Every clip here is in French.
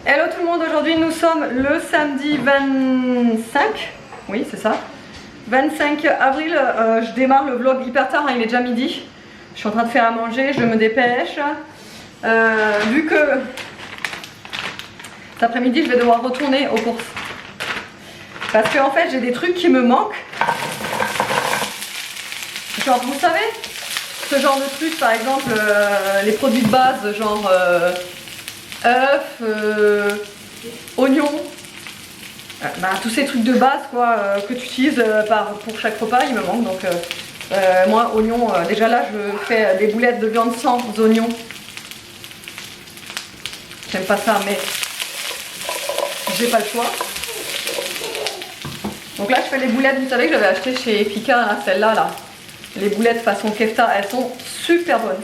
Hello tout le monde, aujourd'hui nous sommes le samedi 25, oui c'est ça, 25 avril, je démarre le vlog hyper tard, hein, il est déjà midi. Je suis en train de faire à manger, je me dépêche. Vu que cet après-midi je vais devoir retourner aux courses. Parce que en fait j'ai des trucs qui me manquent. Genre vous savez, ce genre de trucs par exemple, les produits de base genre œufs, oignons, tous ces trucs de base quoi, que tu utilises pour chaque repas, il me manque. Donc moi oignons, déjà là je fais des boulettes de viande sans oignons. J'aime pas ça mais j'ai pas le choix. Donc là je fais les boulettes, vous savez que j'avais acheté chez Pika, celles-là là. Les boulettes façon kefta, elles sont super bonnes.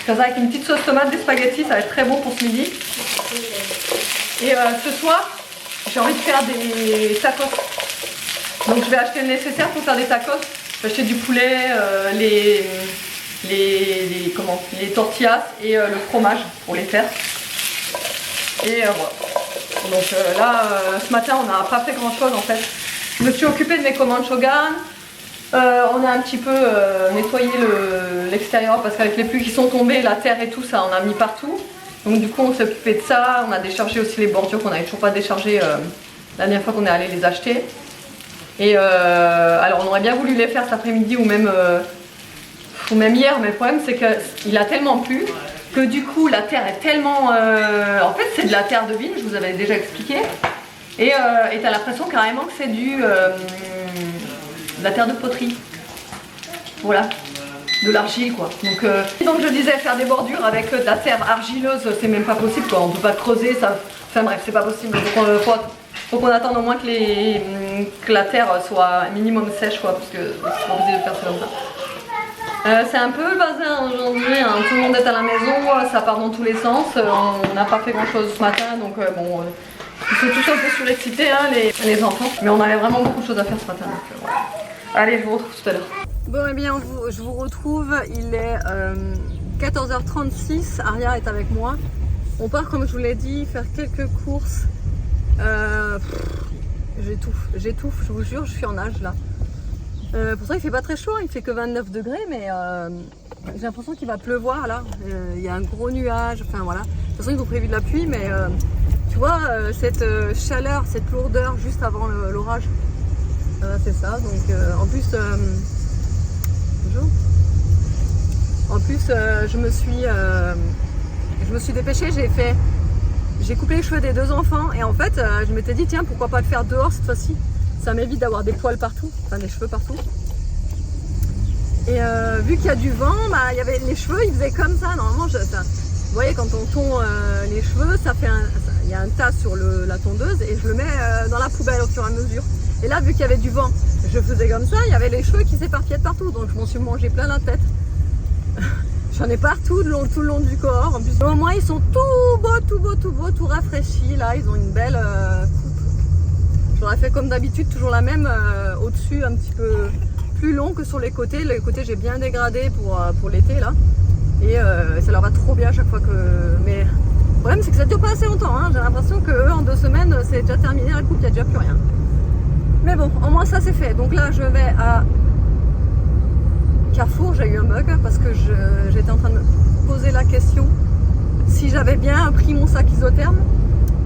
Faire ça avec une petite sauce tomate, des spaghettis, ça va être très bon pour ce midi. Et ce soir, j'ai envie de faire des tacos. Donc je vais acheter le nécessaire pour faire des tacos. Je vais acheter du poulet, les tortillas et le fromage pour les faire. Et voilà. Donc là, ce matin, on n'a pas fait grand chose en fait. Je me suis occupée de mes commandes Shogun. On a un petit peu nettoyé l'extérieur parce qu'avec les pluies qui sont tombées, la terre et tout ça, on a mis partout. Donc du coup on s'est occupé de ça, on a déchargé aussi les bordures qu'on n'avait toujours pas déchargées la dernière fois qu'on est allé les acheter. Et alors on aurait bien voulu les faire cet après-midi ou même hier, mais le problème c'est qu'il a tellement plu que du coup la terre est tellement... en fait c'est de la terre de vigne, je vous avais déjà expliqué. Et t'as l'impression carrément que c'est de la terre de poterie. Voilà. De l'argile quoi. Donc je disais faire des bordures avec de la terre argileuse, c'est même pas possible quoi, on peut pas creuser ça, enfin bref c'est pas possible. Donc faut qu'on attende au moins que la terre soit minimum sèche quoi, parce que c'est pas possible de faire ça comme ça. C'est un peu le bazar aujourd'hui, hein. Tout le monde est à la maison, ça part dans tous les sens, on n'a pas fait grand chose ce matin donc bon, ils sont tous un peu surexcités hein, les enfants, mais on avait vraiment beaucoup de choses à faire ce matin donc voilà. Allez, je vous retrouve tout à l'heure. Bon et bien je vous retrouve, il est 14h36, Aria est avec moi. On part comme je vous l'ai dit, faire quelques courses. J'étouffe, je vous jure, je suis en nage là. Pour ça il fait pas très chaud, il fait que 29 degrés mais j'ai l'impression qu'il va pleuvoir là. Il y a un gros nuage, enfin voilà. De toute façon ils ont prévu de la pluie mais tu vois cette chaleur, cette lourdeur juste avant l'orage. C'est ça, donc en plus... En plus, je me suis dépêchée, j'ai coupé les cheveux des deux enfants et en fait, je m'étais dit tiens pourquoi pas le faire dehors cette fois-ci, ça m'évite d'avoir des poils partout, enfin des cheveux partout. Et vu qu'il y a du vent, il y avait les cheveux, ils faisaient comme ça. Normalement, vous voyez quand on tond les cheveux, il y a un tas sur la tondeuse et je le mets dans la poubelle au fur et à mesure. Et là, vu qu'il y avait du vent, je faisais comme ça, il y avait les cheveux qui s'éparpillaient partout, donc je m'en suis mangé plein la tête. J'en ai partout tout le long du corps. En plus, au moins ils sont tout beaux, tout rafraîchis. Là, ils ont une belle coupe. J'aurais fait comme d'habitude, toujours la même au-dessus, un petit peu plus long que sur les côtés. Les côtés, j'ai bien dégradé pour l'été là. Et ça leur va trop bien à chaque fois que. Mais le problème, c'est que ça dure pas assez longtemps. Hein. J'ai l'impression que en 2 semaines, c'est déjà terminé la coupe, il n'y a déjà plus rien. Mais bon, au moins ça c'est fait. Donc là je vais à Carrefour, j'ai eu un bug parce que j'étais en train de me poser la question si j'avais bien pris mon sac isotherme.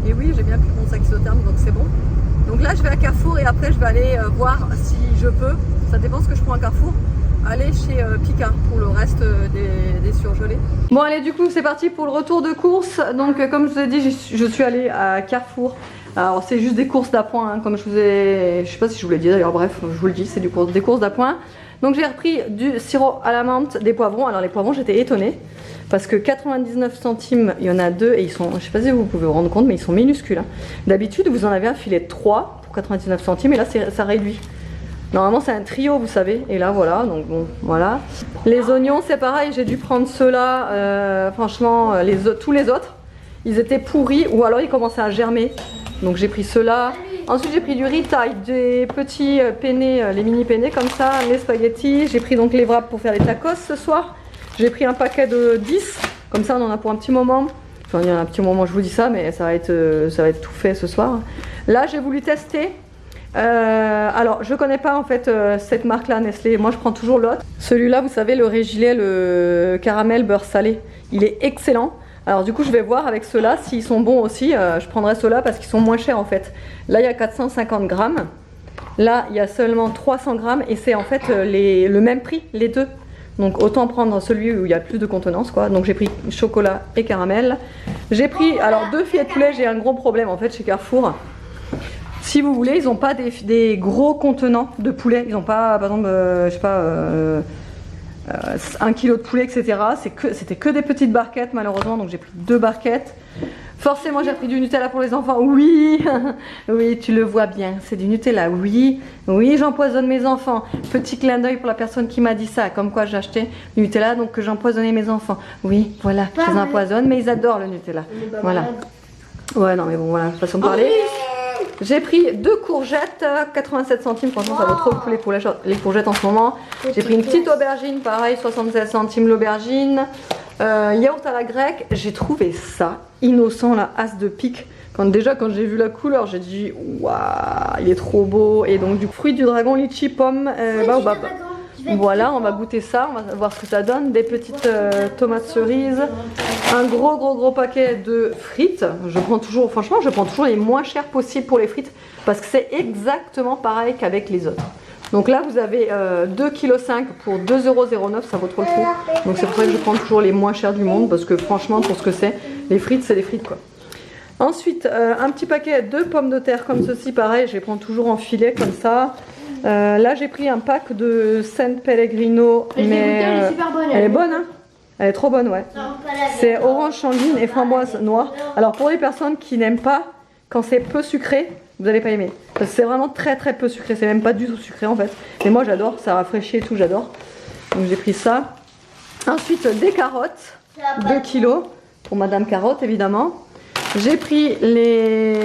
Et oui, j'ai bien pris mon sac isotherme, donc c'est bon. Donc là je vais à Carrefour et après je vais aller voir si je peux, ça dépend ce que je prends à Carrefour, aller chez Pika pour le reste des surgelés. Bon allez, du coup c'est parti pour le retour de course. Donc comme je vous ai dit, je suis allée à Carrefour. Alors c'est juste des courses d'appoint, hein, comme je sais pas si je vous l'ai dit d'ailleurs, bref, je vous le dis, c'est des courses d'appoint. Donc j'ai repris du sirop à la menthe, des poivrons. Alors les poivrons, j'étais étonnée parce que 99 centimes, il y en a 2 et ils sont, je sais pas si vous pouvez vous rendre compte, mais ils sont minuscules. Hein. D'habitude, vous en avez un filet de 3 pour 99 centimes et là ça réduit. Normalement c'est un trio, vous savez, et là voilà, donc bon, voilà. Les oignons, c'est pareil, j'ai dû prendre ceux-là, franchement, tous les autres, ils étaient pourris ou alors ils commençaient à germer. Donc j'ai pris ceux-là. Ensuite j'ai pris du riz thaï, des petits penne, les mini penne comme ça, les spaghettis. J'ai pris donc les wraps pour faire les tacos ce soir. J'ai pris un paquet de 10, comme ça on en a pour un petit moment. Enfin, il y a un petit moment je vous dis ça, mais ça va être tout fait ce soir. Là j'ai voulu tester. Alors je connais pas en fait cette marque là Nestlé, moi je prends toujours l'autre. Celui-là vous savez, le Régilet, le caramel beurre salé, il est excellent. Alors du coup je vais voir avec ceux-là s'ils sont bons aussi. Je prendrai ceux-là parce qu'ils sont moins chers en fait. Là il y a 450 grammes, là il y a seulement 300 grammes et c'est en fait le même prix les deux. Donc autant prendre celui où il y a plus de contenance quoi. Donc j'ai pris chocolat et caramel. J'ai pris, alors 2 filets de poulet, j'ai un gros problème en fait chez Carrefour. Si vous voulez, ils n'ont pas des gros contenants de poulet. Ils n'ont pas, par exemple, je sais pas, 1 kg de poulet, etc. C'était que des petites barquettes, malheureusement. Donc j'ai pris 2 barquettes. Forcément, j'ai pris du Nutella pour les enfants. Oui, oui, tu le vois bien. C'est du Nutella. Oui, oui, j'empoisonne mes enfants. Petit clin d'œil pour la personne qui m'a dit ça. Comme quoi j'ai acheté du Nutella, donc que j'empoisonnais mes enfants. Oui, voilà, je les empoisonne, mais ils adorent le Nutella. Voilà. Ouais, non, mais bon, voilà, façon de parler. J'ai pris 2 courgettes, 87 centimes, franchement ça vaut trop le coup les courgettes en ce moment. J'ai pris une petite aubergine, pareil, 76 centimes l'aubergine. Yaourt à la grecque, j'ai trouvé ça innocent, la as de pique. Déjà quand j'ai vu la couleur, j'ai dit waouh, il est trop beau. Et donc du fruit du dragon, litchi, pomme, baobab. Voilà, on va goûter ça, on va voir ce que ça donne. Des petites tomates cerises, un gros paquet de frites. Je prends toujours, franchement, je prends toujours les moins chers possibles pour les frites parce que c'est exactement pareil qu'avec les autres. Donc là, vous avez 2,5 kg pour 2,09 €, ça vaut trop le coup. Donc c'est pour ça que je prends toujours les moins chers du monde parce que franchement, pour ce que c'est des frites quoi. Ensuite, un petit paquet de pommes de terre comme ceci, pareil, je les prends toujours en filet comme ça. Là j'ai pris un pack de San Pellegrino, mais elle est super bonne. Elle est bonne hein. Elle est trop bonne ouais. C'est orange sanguine et framboise noire. Alors pour les personnes qui n'aiment pas quand c'est peu sucré, vous n'allez pas aimer. Parce que c'est vraiment très peu sucré, c'est même pas du tout sucré en fait. Mais moi j'adore, ça rafraîchit et tout, j'adore. Donc j'ai pris ça. Ensuite des carottes, 2 kilos pour Madame Carotte évidemment. J'ai pris des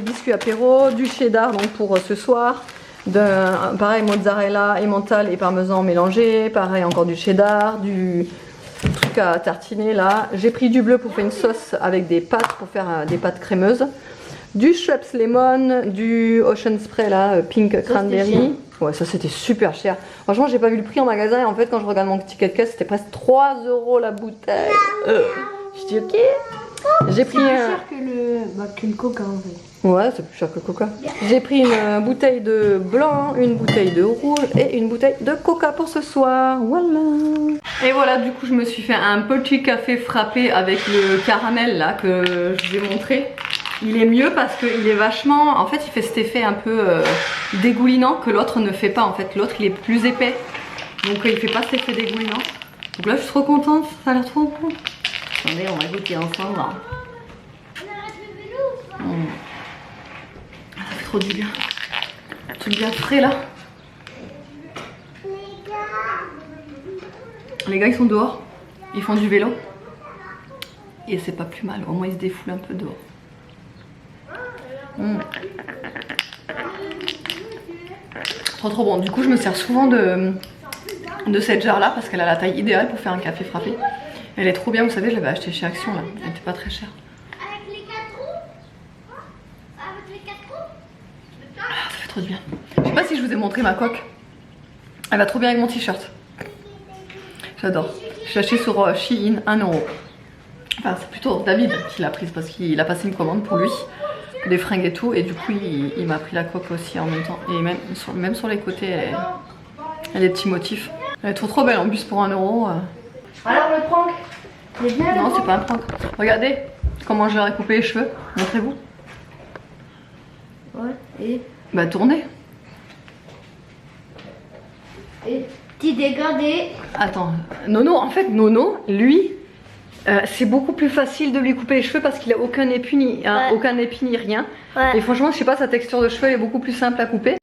biscuits apéro, du cheddar donc pour ce soir. Pareil mozzarella, emmental et parmesan mélangés, pareil encore du cheddar, du truc à tartiner là. J'ai pris du bleu pour faire une sauce avec des pâtes, pour faire des pâtes crémeuses. Du Schweppes Lemon, du Ocean Spray là, Pink Cranberry. Ouais, ça c'était super cher. Franchement, j'ai pas vu le prix en magasin et en fait, quand je regarde mon ticket de caisse, c'était presque 3 € la bouteille. Je dis ok. J'ai pris plus cher que le coca en fait. Ouais, c'est plus cher que le coca. J'ai pris une bouteille de blanc, une bouteille de rouge et une bouteille de coca pour ce soir. Voilà. Et voilà, du coup, je me suis fait un petit café frappé avec le caramel là que je vous ai montré. Il est mieux parce qu'il est vachement... En fait, il fait cet effet un peu dégoulinant que l'autre ne fait pas. En fait, l'autre, il est plus épais. Donc, il fait pas cet effet dégoulinant. Donc là, je suis trop contente. Ça a l'air trop bon. Attendez, on va goûter ensemble. Ça fait trop du bien. Un truc bien frais là. Les gars ils sont dehors. Ils font du vélo. Et c'est pas plus mal. Au moins ils se défoulent un peu dehors. Trop bon. Du coup je me sers souvent de cette jarre là parce qu'elle a la taille idéale pour faire un café frappé. Elle est trop bien, vous savez, je l'avais acheté chez Action là. Elle était pas très chère. Avec les 4 roues. Avec les 4 roues. Ah, ça fait trop du bien. Je sais pas si je vous ai montré ma coque. Elle va trop bien avec mon t-shirt. J'adore. Je l'ai acheté sur Shein, 1 €. Enfin, c'est plutôt David qui l'a prise parce qu'il a passé une commande pour lui. Des fringues et tout. Et du coup, il m'a pris la coque aussi en même temps. Et même sur les côtés, elle a des petits motifs. Elle est trop belle en plus pour 1 €. Alors le prank, c'est bien. Non, c'est pas un prank. Regardez comment je leur ai coupé les cheveux. Montrez-vous. Ouais, et Bah, tournez. petit dégradé. Attends, Nono, en fait, Nono, lui, c'est beaucoup plus facile de lui couper les cheveux parce qu'il a aucun épi ni rien. Ouais. Et franchement, je sais pas, sa texture de cheveux est beaucoup plus simple à couper.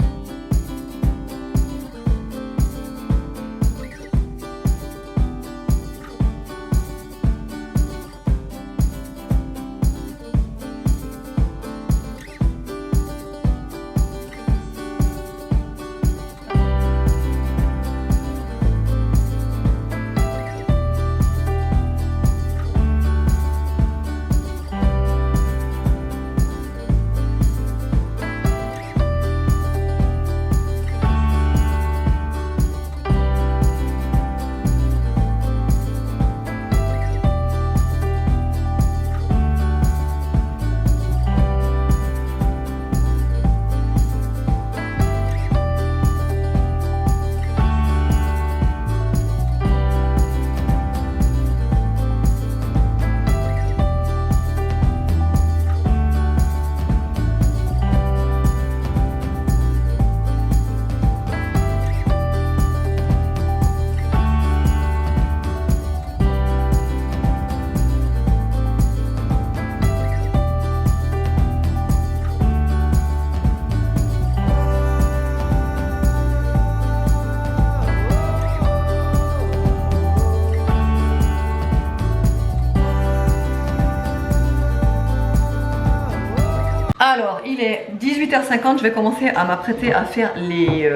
Alors, il est 18h50, je vais commencer à m'apprêter à faire les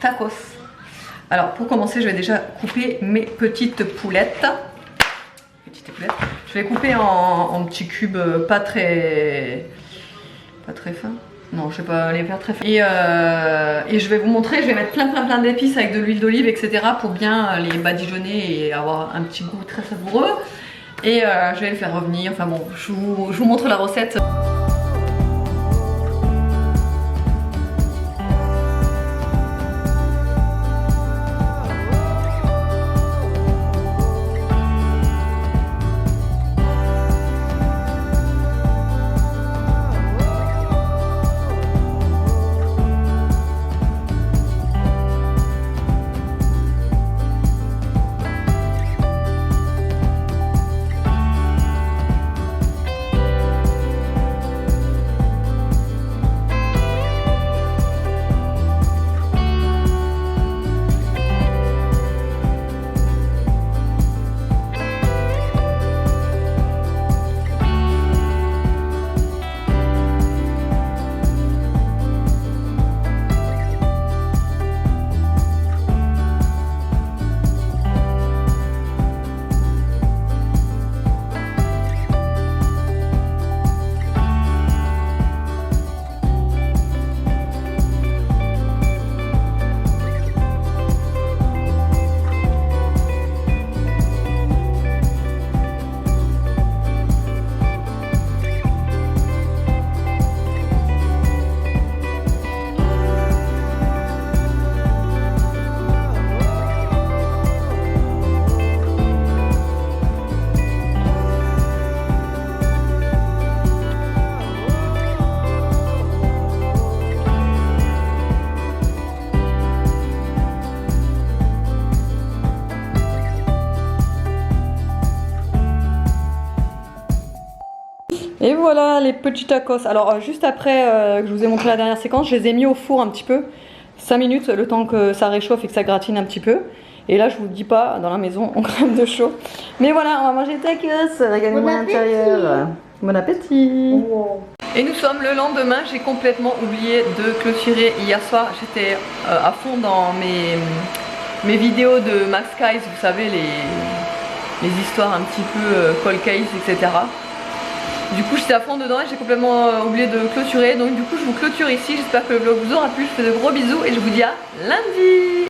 tacos. Alors, pour commencer, je vais déjà couper mes petites poulettes. Je vais couper en petits cubes pas très fins. Non, je vais pas les faire très fins. Et je vais vous montrer, je vais mettre plein d'épices avec de l'huile d'olive, etc. pour bien les badigeonner et avoir un petit goût très savoureux. Et je vais les faire revenir. Enfin bon, je vous montre la recette. Et voilà les petits tacos. Alors juste après que je vous ai montré la dernière séquence, je les ai mis au four un petit peu, 5 minutes, le temps que ça réchauffe et que ça gratine un petit peu. Et là je vous dis pas, dans la maison on crève de chaud. Mais voilà, on va manger tacos, regardez-moi l'intérieur. Bon appétit. Wow. Et nous sommes le lendemain, j'ai complètement oublié de clôturer hier soir. J'étais à fond dans mes vidéos de Max Guys, vous savez les histoires un petit peu cold case, etc. Du coup j'étais à fond dedans et j'ai complètement oublié de clôturer. Donc du coup je vous clôture ici, j'espère que le vlog vous aura plu, je vous fais de gros bisous et je vous dis à lundi.